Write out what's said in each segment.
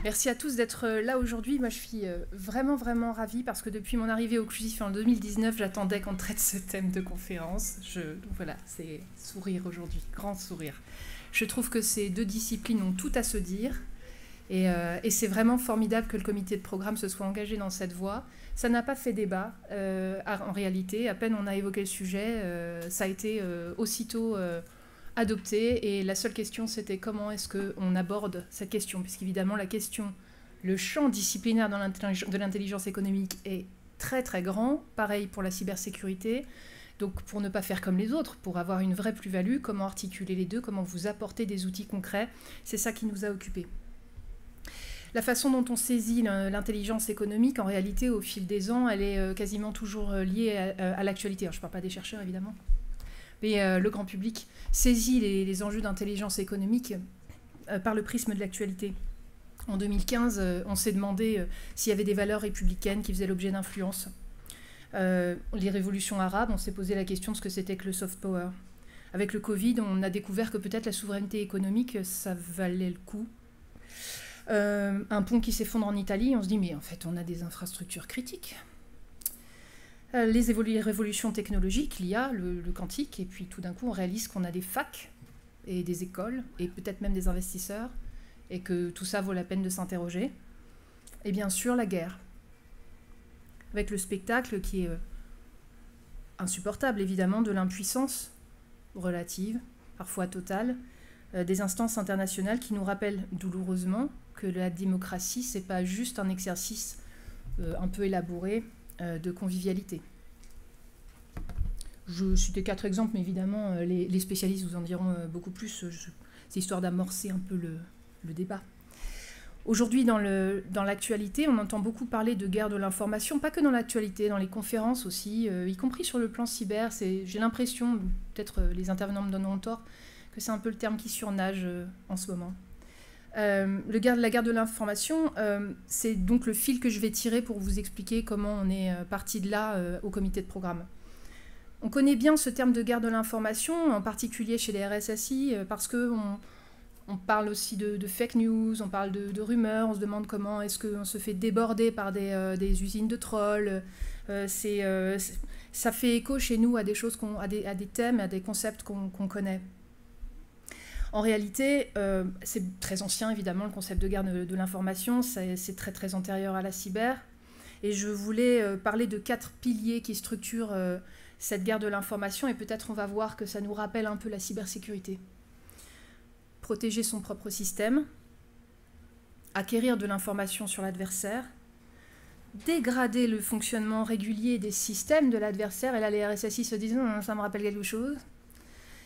Merci à tous d'être là aujourd'hui. Moi, je suis vraiment, vraiment ravie parce que depuis mon arrivée au CLUSIF en 2019, j'attendais qu'on traite ce thème de conférence. Donc voilà, c'est sourire aujourd'hui, grand sourire. Je trouve que ces deux disciplines ont tout à se dire et c'est vraiment formidable que le comité de programme se soit engagé dans cette voie. Ça n'a pas fait débat en réalité. À peine on a évoqué le sujet, ça a été aussitôt adopté, et la seule question c'était comment est-ce qu'on aborde cette question, puisqu'évidemment la question, le champ disciplinaire de l'intelligence économique est très très grand, pareil pour la cybersécurité, donc pour ne pas faire comme les autres, pour avoir une vraie plus-value, comment articuler les deux, comment vous apporter des outils concrets, c'est ça qui nous a occupés. La façon dont on saisit l'intelligence économique, en réalité, au fil des ans, elle est quasiment toujours liée à l'actualité. Alors, je ne parle pas des chercheurs, évidemment, mais le grand public saisit les enjeux d'intelligence économique par le prisme de l'actualité. En 2015, on s'est demandé s'il y avait des valeurs républicaines qui faisaient l'objet d'influence. Les révolutions arabes, on s'est posé la question de ce que c'était que le soft power. Avec le Covid, on a découvert que peut-être la souveraineté économique, ça valait le coup. Un pont qui s'effondre en Italie, on se dit mais en fait on a des infrastructures critiques. Les révolutions technologiques, l'IA, le quantique, et puis tout d'un coup on réalise qu'on a des facs et des écoles, et peut-être même des investisseurs, et que tout ça vaut la peine de s'interroger. Et bien sûr la guerre, avec le spectacle qui est insupportable évidemment de l'impuissance relative, parfois totale, des instances internationales qui nous rappellent douloureusement que la démocratie, c'est pas juste un exercice un peu élaboré de convivialité. Je citais 4 exemples, mais évidemment, les spécialistes vous en diront beaucoup plus. C'est histoire d'amorcer un peu le débat. Aujourd'hui, dans l'actualité, on entend beaucoup parler de guerre de l'information, pas que dans l'actualité, dans les conférences aussi, y compris sur le plan cyber. J'ai l'impression, peut-être les intervenants me donneront tort, que c'est un peu le terme qui surnage en ce moment. La guerre de l'information, c'est donc le fil que je vais tirer pour vous expliquer comment on est parti de là au comité de programme. On connaît bien ce terme de guerre de l'information, en particulier chez les RSSI, parce qu'on parle aussi de fake news, on parle de rumeurs, on se demande comment est-ce qu'on se fait déborder par des usines de trolls. Ça fait écho chez nous à des choses, à des thèmes, à des concepts qu'on connaît. En réalité, c'est très ancien, évidemment, le concept de guerre de l'information, c'est très, très antérieur à la cyber. Et je voulais parler de 4 piliers qui structurent cette guerre de l'information, et peut-être on va voir que ça nous rappelle un peu la cybersécurité. Protéger son propre système, acquérir de l'information sur l'adversaire, dégrader le fonctionnement régulier des systèmes de l'adversaire, et là les RSSI se disent « ça me rappelle quelque chose »,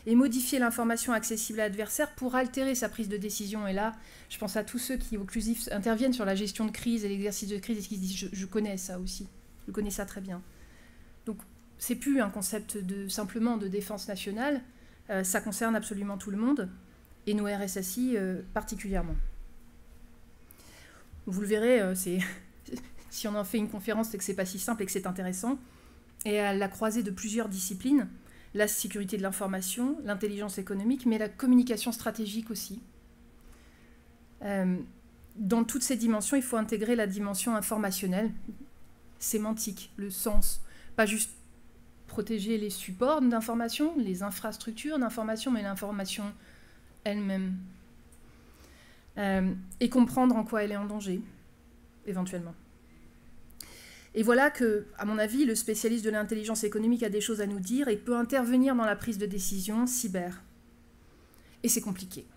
et modifier l'information accessible à l'adversaire pour altérer sa prise de décision. Et là, je pense à tous ceux qui, au CLUSIF, interviennent sur la gestion de crise et l'exercice de crise, et qui se disent je connais ça aussi, je connais ça très bien. Donc, c'est plus un concept simplement de défense nationale, ça concerne absolument tout le monde, et nos RSSI particulièrement. Vous le verrez, si on en fait une conférence, c'est que c'est pas si simple et que c'est intéressant, et à la croisée de plusieurs disciplines, la sécurité de l'information, l'intelligence économique, mais la communication stratégique aussi. Dans toutes ces dimensions, il faut intégrer la dimension informationnelle, sémantique, le sens, pas juste protéger les supports d'information, les infrastructures d'information, mais l'information elle-même. Et comprendre en quoi elle est en danger, éventuellement. Et voilà que, à mon avis, le spécialiste de l'intelligence économique a des choses à nous dire et peut intervenir dans la prise de décision cyber. Et c'est compliqué.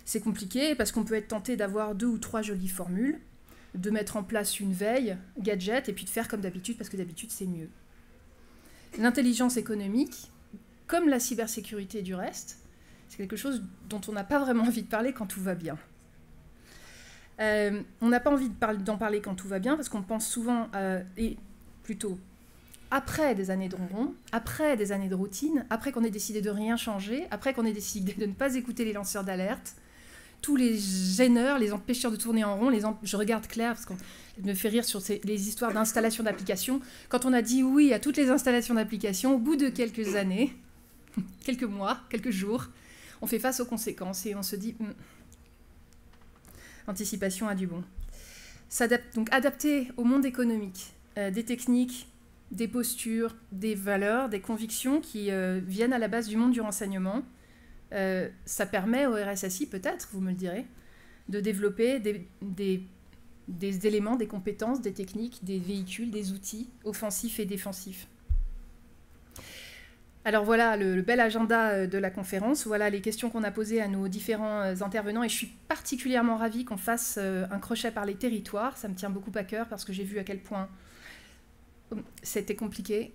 C'est compliqué parce qu'on peut être tenté d'avoir 2 ou 3 jolies formules, de mettre en place une veille, gadget, et puis de faire comme d'habitude, parce que d'habitude c'est mieux. L'intelligence économique, comme la cybersécurité du reste, c'est quelque chose dont on n'a pas vraiment envie de parler quand tout va bien. On n'a pas envie d'en parler quand tout va bien, parce qu'on pense souvent, et plutôt après des années de ronron, après des années de routine, après qu'on ait décidé de rien changer, après qu'on ait décidé de ne pas écouter les lanceurs d'alerte, tous les gêneurs, les empêcheurs de tourner en rond, je regarde Claire, parce qu'on me fait rire sur les histoires d'installation d'applications. Quand on a dit oui à toutes les installations d'applications, au bout de quelques années, quelques mois, quelques jours, on fait face aux conséquences et on se dit anticipation a du bon. Donc adapter au monde économique des techniques, des postures, des valeurs, des convictions qui viennent à la base du monde du renseignement, ça permet au RSSI peut-être, vous me le direz, de développer des éléments, des compétences, des techniques, des véhicules, des outils offensifs et défensifs. Alors voilà le bel agenda de la conférence, voilà les questions qu'on a posées à nos différents intervenants et je suis particulièrement ravie qu'on fasse un crochet par les territoires, ça me tient beaucoup à cœur parce que j'ai vu à quel point c'était compliqué.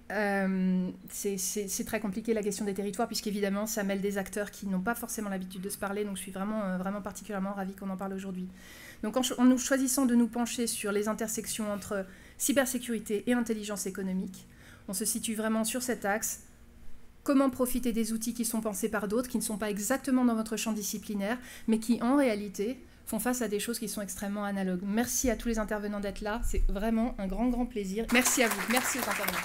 C'est très compliqué la question des territoires puisqu'évidemment ça mêle des acteurs qui n'ont pas forcément l'habitude de se parler, donc je suis vraiment particulièrement ravie qu'on en parle aujourd'hui. Donc en nous choisissant de nous pencher sur les intersections entre cybersécurité et intelligence économique, on se situe vraiment sur cet axe. Comment profiter des outils qui sont pensés par d'autres, qui ne sont pas exactement dans votre champ disciplinaire, mais qui en réalité font face à des choses qui sont extrêmement analogues. Merci à tous les intervenants d'être là, c'est vraiment un grand plaisir. Merci à vous, merci aux intervenants.